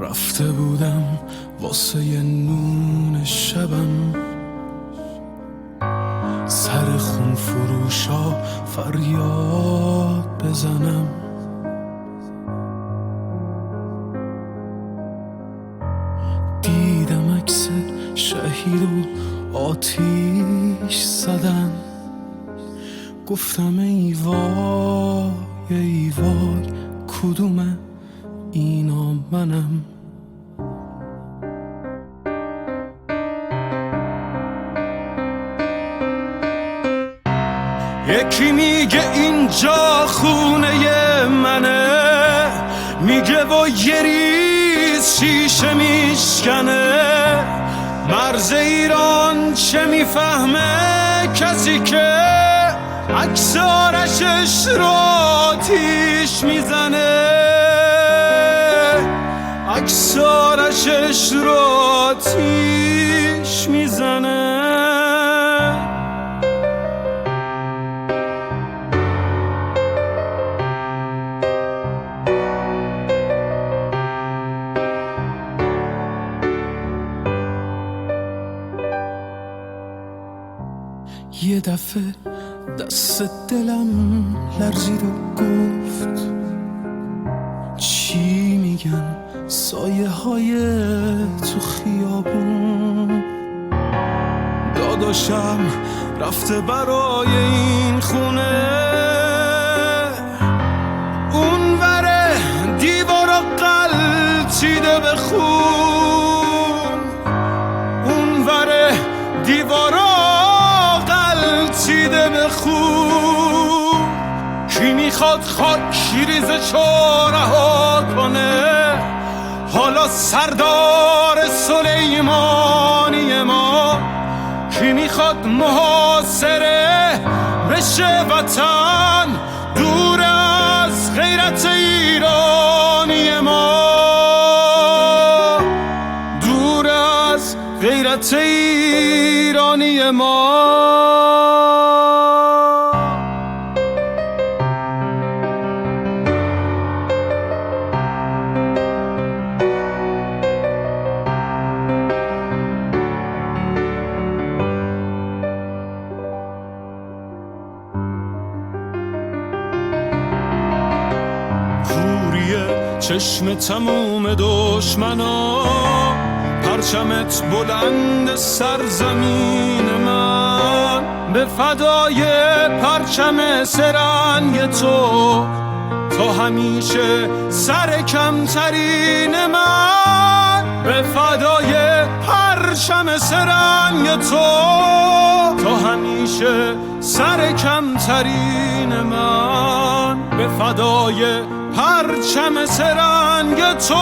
رفته بودم واسه نون شبم، سر خون فروشا فریاد بزنم. دیدم عکس شهید و آتیش زدن، گفتم ای وای ای وای کدوم اینا منم. یکی میگه اینجا خونه منه، میگه و یه ریز شیشه میشکنه. مرز ایران چه میفهمه کسی که عکس آرشش رو آتیش میزنه، عکس آرشش رو آتیش میزنه. یه دفعه دست دلم لرزید و گفت چی میگن سایه های تو خیابون. داداشم رفته برای این خونه، اون وره دیوارا قلتیده به خون، اون وره دیوارا قلتیده به خون. کی میخواد خاک ریز چاره ها کنه؟ حالا سردار سلیمانی ما. کی میخواد محاصره بشه وطن دور از غیرت ایرانی ما، دور از غیرت ایرانی ما. چشم تموم دشمنا، پرچمت بلند سرزمین من. به فدای پرچم سرنگ تو، تا همیشه سر کمترین من. به فدای پرچم سرنگ تو، تا همیشه سر کمترین من. به فدای پرچم سرنگ تو.